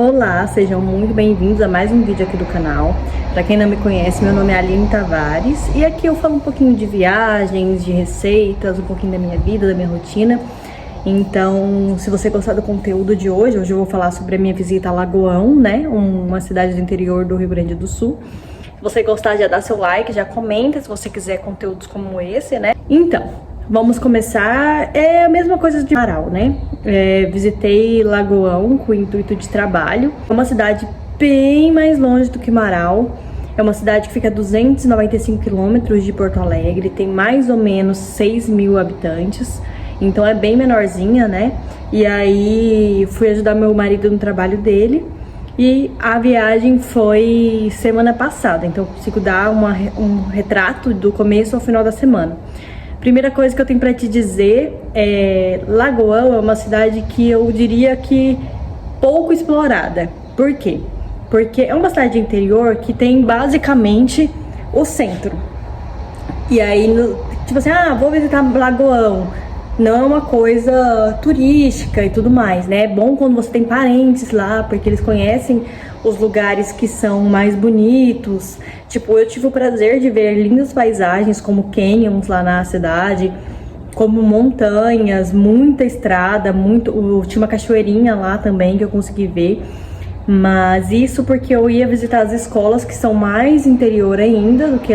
Olá, sejam muito bem-vindos a mais um vídeo aqui do canal. Para quem não me conhece, meu nome é Aline Tavares e aqui eu falo um pouquinho de viagens, de receitas, um pouquinho da minha vida, da minha rotina. Então, se você gostar do conteúdo de hoje eu vou falar sobre a minha visita a Lagoão, né? Uma cidade do interior do Rio Grande do Sul. Se você gostar, já dá seu like, já comenta se você quiser conteúdos como esse, né? Então, vamos começar. É a mesma coisa de Marau, né? Visitei Lagoão com o intuito de trabalho. É uma cidade bem mais longe do que Marau. É uma cidade que fica a 295 quilômetros de Porto Alegre. Tem mais ou menos 6 mil habitantes. Então é bem menorzinha, né? E aí fui ajudar meu marido no trabalho dele. E a viagem foi semana passada. Então eu consigo dar um retrato do começo ao final da semana. Primeira coisa que eu tenho pra te dizer é... Lagoão é uma cidade que eu diria que pouco explorada. Por quê? Porque é uma cidade interior que tem basicamente o centro. E aí, tipo assim, vou visitar Lagoão. Não é uma coisa turística e tudo mais, né? É bom quando você tem parentes lá, porque eles conhecem os lugares que são mais bonitos. Tipo, eu tive o prazer de ver lindas paisagens como canyons lá na cidade, como montanhas, muita estrada, tinha uma cachoeirinha lá também que eu consegui ver. Mas isso porque eu ia visitar as escolas que são mais interior ainda do que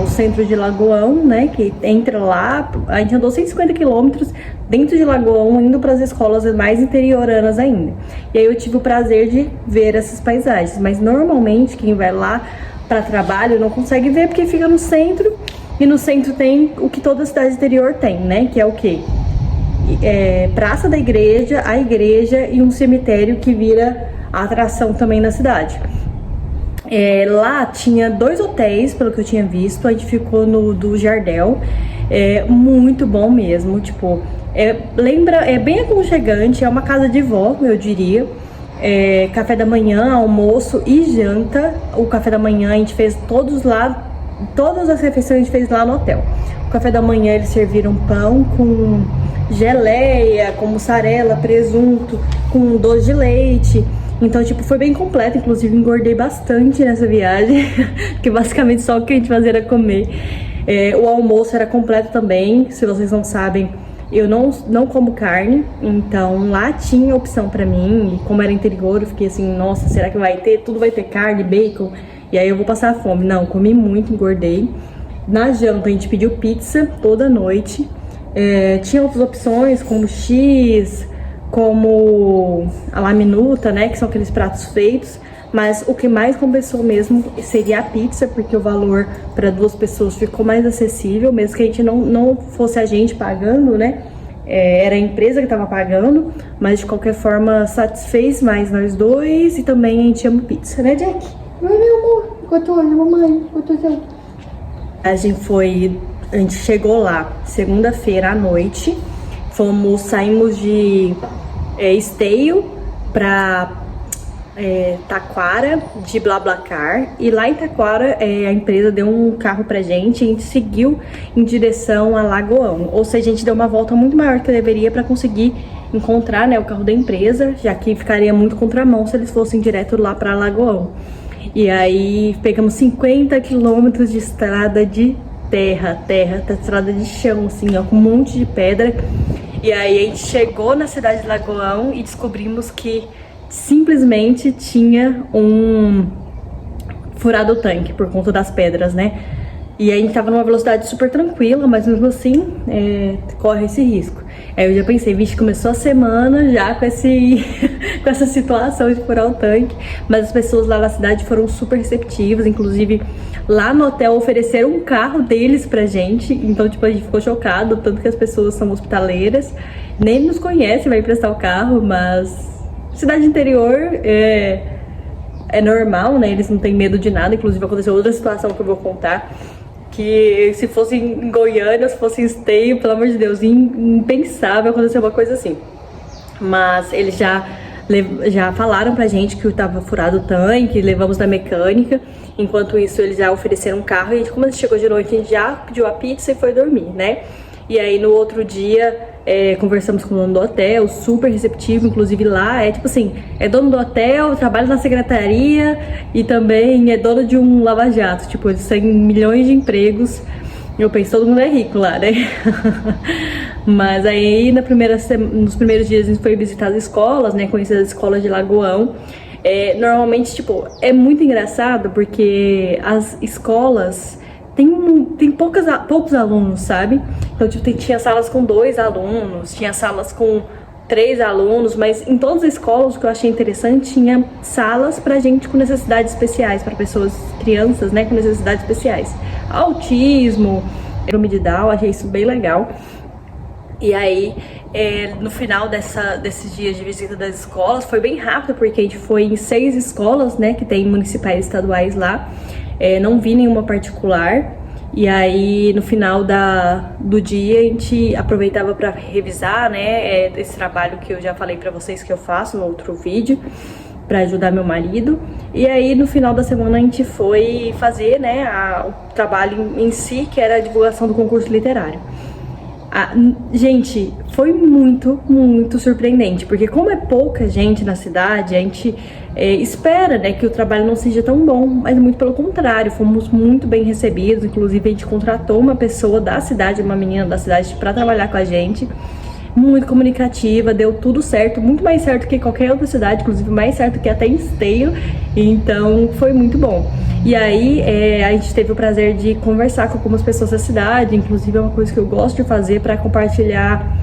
o centro de Lagoão, né? Que entra lá, a gente andou 150 quilômetros dentro de Lagoão, indo para as escolas mais interioranas ainda. E aí eu tive o prazer de ver essas paisagens. Mas normalmente quem vai lá para trabalho não consegue ver porque fica no centro. E no centro tem o que toda cidade interior tem, né? Que é o quê? Praça da igreja, a igreja e um cemitério que vira a atração também na cidade. Lá tinha 2 hotéis, pelo que eu tinha visto. A gente ficou no do Jardel. Muito bom mesmo. Tipo, é bem aconchegante. É uma casa de vó, eu diria. Café da manhã, almoço e janta. O café da manhã a gente fez todos lá. Todas as refeições a gente fez lá no hotel. O café da manhã eles serviram pão com geleia, com mussarela, presunto, com doce de leite. Então, tipo, foi bem completo. Inclusive, engordei bastante nessa viagem, porque basicamente só o que a gente fazia era comer. O almoço era completo também. Se vocês não sabem, eu não como carne. Então, lá tinha opção pra mim. E como era interior, eu fiquei assim, nossa, será que vai ter? Tudo vai ter carne, bacon? E aí eu vou passar fome. Não, comi muito, engordei. Na janta, a gente pediu pizza toda noite. Tinha outras opções, como X, como a la minuta, né, que são aqueles pratos feitos, mas o que mais compensou mesmo seria a pizza, porque o valor para 2 pessoas ficou mais acessível, mesmo que a gente não fosse a gente pagando, né, era a empresa que estava pagando, mas de qualquer forma satisfez mais nós dois e também a gente ama pizza, né, Jack? Não é, meu amor? Enquanto olha, mamãe, enquanto olha. A gente chegou lá segunda-feira à noite. Saímos de Esteio para Taquara de BlaBlaCar. E lá em Taquara a empresa deu um carro pra gente e a gente seguiu em direção a Lagoão. Ou seja, a gente deu uma volta muito maior que deveria para conseguir encontrar, né, o carro da empresa, já que ficaria muito contramão se eles fossem direto lá para Lagoão. E aí pegamos 50 quilômetros de estrada de terra, estrada de chão, assim, ó, com um monte de pedra. E aí a gente chegou na cidade de Lagoão e descobrimos que simplesmente tinha furado o tanque por conta das pedras, né? E a gente tava numa velocidade super tranquila, mas mesmo assim corre esse risco. Aí eu já pensei, vixe, começou a semana já com essa situação de furar o tanque. Mas as pessoas lá na cidade foram super receptivas, inclusive lá no hotel ofereceram um carro deles pra gente. Então, tipo, a gente ficou chocado, tanto que as pessoas são hospitaleiras, nem nos conhecem, vai emprestar o carro, mas cidade interior é normal, né? Eles não têm medo de nada. Inclusive aconteceu outra situação que eu vou contar, que se fosse em Goiânia, se fosse em Esteio, pelo amor de Deus, impensável acontecer uma coisa assim. Mas eles já falaram pra gente que tava furado o tanque, levamos na mecânica. Enquanto isso, eles já ofereceram um carro e como a gente chegou de noite, a gente já pediu a pizza e foi dormir, né? E aí no outro dia conversamos com o dono do hotel, super receptivo, inclusive lá tipo assim, é dono do hotel, trabalha na secretaria e também é dono de um lava-jato, tipo, eles têm milhões de empregos. Eu penso, todo mundo é rico lá, né? Mas aí nos primeiros dias a gente foi visitar as escolas, né? Conhecer as escolas de Lagoão. Normalmente, tipo, é muito engraçado porque as escolas tem poucos alunos, sabe? Então, tipo, tinha salas com 2 alunos, tinha salas com 3 alunos, mas em todas as escolas, o que eu achei interessante, tinha salas pra gente com necessidades especiais, para pessoas, crianças, né, com necessidades especiais. Autismo, síndrome de Down, achei isso bem legal. E aí, no final desses dias de visita das escolas, foi bem rápido, porque a gente foi em 6 escolas, né, que tem municipais e estaduais lá. Não vi nenhuma particular. E aí, no final do dia, a gente aproveitava para revisar, né, esse trabalho que eu já falei para vocês que eu faço no outro vídeo, para ajudar meu marido. E aí, no final da semana, a gente foi fazer, né, o trabalho em si, que era a divulgação do concurso literário. Gente, foi muito, muito surpreendente, porque como é pouca gente na cidade, a gente espera, né, que o trabalho não seja tão bom, mas muito pelo contrário, fomos muito bem recebidos. Inclusive a gente contratou uma pessoa da cidade, uma menina da cidade, para trabalhar com a gente, muito comunicativa, deu tudo certo, muito mais certo que qualquer outra cidade, inclusive mais certo que até em Esteio, então foi muito bom. E aí a gente teve o prazer de conversar com algumas pessoas da cidade, inclusive é uma coisa que eu gosto de fazer para compartilhar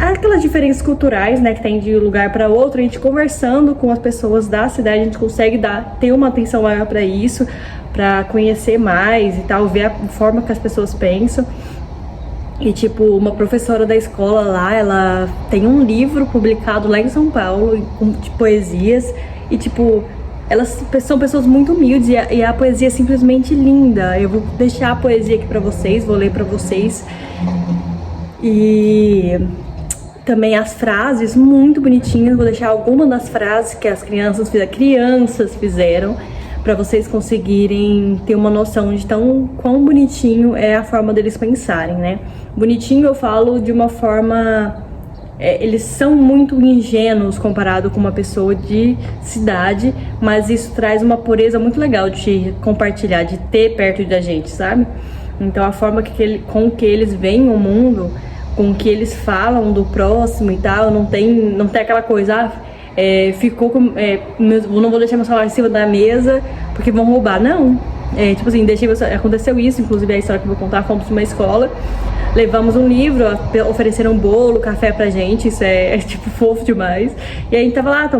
aquelas diferenças culturais, né, que tem de um lugar para outro. A gente conversando com as pessoas da cidade, a gente consegue ter uma atenção maior para isso, para conhecer mais e tal, ver a forma que as pessoas pensam. E tipo, uma professora da escola lá, ela tem um livro publicado lá em São Paulo, de poesias, e tipo, elas são pessoas muito humildes e a poesia é simplesmente linda. Eu vou deixar a poesia aqui pra vocês, vou ler pra vocês. E também as frases muito bonitinhas, vou deixar algumas das frases que as crianças fizeram, para vocês conseguirem ter uma noção de quão bonitinho é a forma deles pensarem, né? Bonitinho eu falo de uma forma... eles são muito ingênuos comparado com uma pessoa de cidade, mas isso traz uma pureza muito legal de compartilhar, de ter perto da gente, sabe? Então a forma com que eles veem o mundo, com que eles falam do próximo e tal, não tem aquela coisa... não vou deixar meu celular em cima da mesa porque vão roubar, não. Tipo assim, aconteceu isso, inclusive a história que eu vou contar, fomos pra uma escola, levamos um livro, ofereceram um bolo, café pra gente, isso é tipo fofo demais. E aí a gente tava lá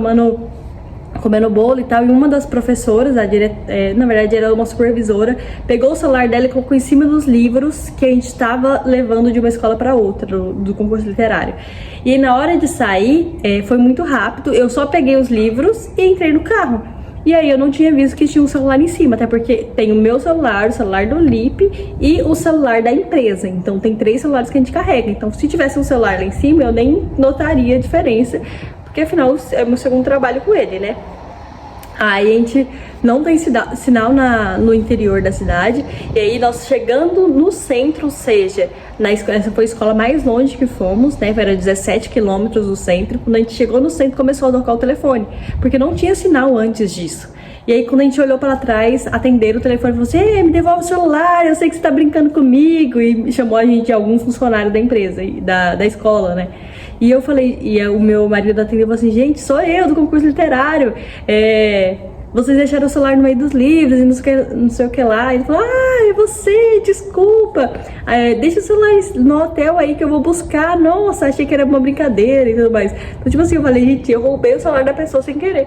comendo bolo e tal, e uma das professoras, na verdade era uma supervisora, pegou o celular dela e colocou em cima dos livros que a gente estava levando de uma escola para outra, do concurso literário. E aí, na hora de sair, foi muito rápido, eu só peguei os livros e entrei no carro. E aí eu não tinha visto que tinha um celular em cima, até porque tem o meu celular, o celular do Lipe e o celular da empresa. Então tem 3 celulares que a gente carrega. Então se tivesse um celular lá em cima, eu nem notaria a diferença, porque afinal é o meu segundo trabalho com ele, né? Aí a gente não tem sinal no interior da cidade. E aí nós chegando no centro, ou seja, essa foi a escola mais longe que fomos, né? Era 17 quilômetros do centro. Quando a gente chegou no centro, começou a tocar o telefone, porque não tinha sinal antes disso. E aí quando a gente olhou para trás, atenderam o telefone e falou assim: me devolve o celular, eu sei que você tá brincando comigo. E chamou a gente de algum funcionário da empresa, da escola, né? E eu falei, o meu marido atendeu e falou assim: gente, sou eu do concurso literário, vocês deixaram o celular no meio dos livros e não sei o que lá. Ele falou: é você, desculpa, deixa o celular no hotel aí que eu vou buscar. Nossa, achei que era uma brincadeira e tudo mais. Então tipo assim, eu falei: gente, eu roubei o celular da pessoa sem querer.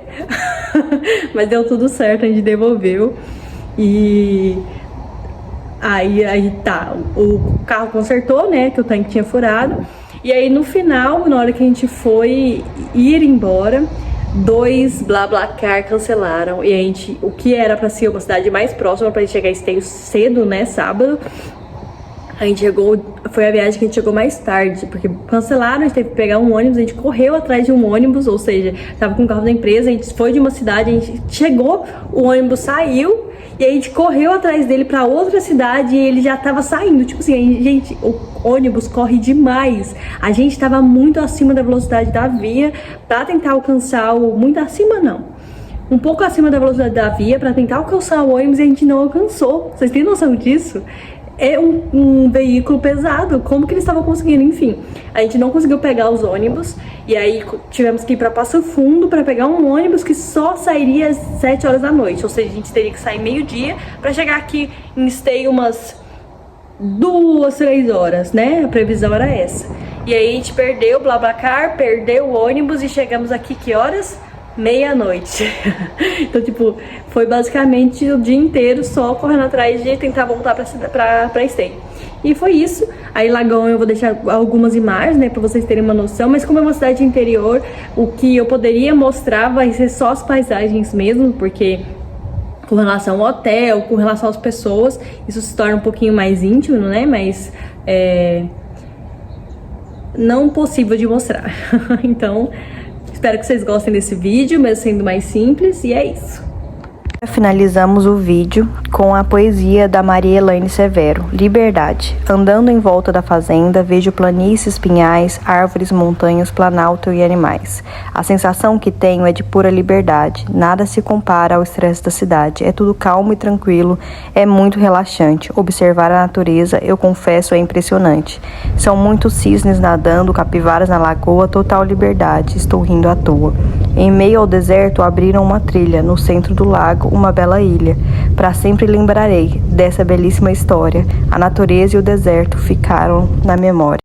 Mas deu tudo certo, a gente devolveu. E aí tá, o carro consertou, né, que o tanque tinha furado. E aí no final, na hora que a gente foi ir embora, 2 BlaBlaCar cancelaram. E o que era pra ser uma cidade mais próxima, pra gente chegar em Esteio cedo, né, sábado, a gente foi a viagem que a gente chegou mais tarde, porque cancelaram, a gente teve que pegar um ônibus, a gente correu atrás de um ônibus, ou seja, tava com o carro da empresa, a gente foi de uma cidade, a gente chegou, o ônibus saiu, E aí a gente correu atrás dele pra outra cidade e ele já tava saindo. Tipo assim, gente, o ônibus corre demais. A gente tava muito acima da velocidade da via pra tentar alcançar o... Muito acima, não. Um pouco acima da velocidade da via pra tentar alcançar o ônibus e a gente não alcançou. Vocês têm noção disso? É um veículo pesado, como que eles estavam conseguindo? Enfim, a gente não conseguiu pegar os ônibus e aí tivemos que ir para Passo Fundo para pegar um ônibus que só sairia às 7 horas da noite, ou seja, a gente teria que sair meio-dia para chegar aqui em Esteio umas 2, 3 horas, né? A previsão era essa. E aí a gente perdeu o BlaBlaCar, perdeu o ônibus e chegamos aqui que horas? Meia-noite. Então, tipo, foi basicamente o dia inteiro só correndo atrás de tentar voltar pra Esteio. E foi isso. Aí Lagão eu vou deixar algumas imagens, né, pra vocês terem uma noção. Mas como é uma cidade interior, o que eu poderia mostrar vai ser só as paisagens mesmo, porque com relação ao hotel, com relação às pessoas, isso se torna um pouquinho mais íntimo, né, mas não possível de mostrar. Então... espero que vocês gostem desse vídeo, mesmo sendo mais simples, e é isso. Finalizamos o vídeo com a poesia da Maria Elaine Severo, Liberdade. Andando em volta da fazenda, vejo planícies, pinhais, árvores, montanhas, planalto e animais. A sensação que tenho é de pura liberdade. Nada se compara ao estresse da cidade. É tudo calmo e tranquilo, é muito relaxante. Observar a natureza, eu confesso, é impressionante. São muitos cisnes nadando, capivaras na lagoa, total liberdade. Estou rindo à toa. Em meio ao deserto, abriram uma trilha. No centro do lago, uma bela ilha. Para sempre lembrarei dessa belíssima história. A natureza e o deserto ficaram na memória.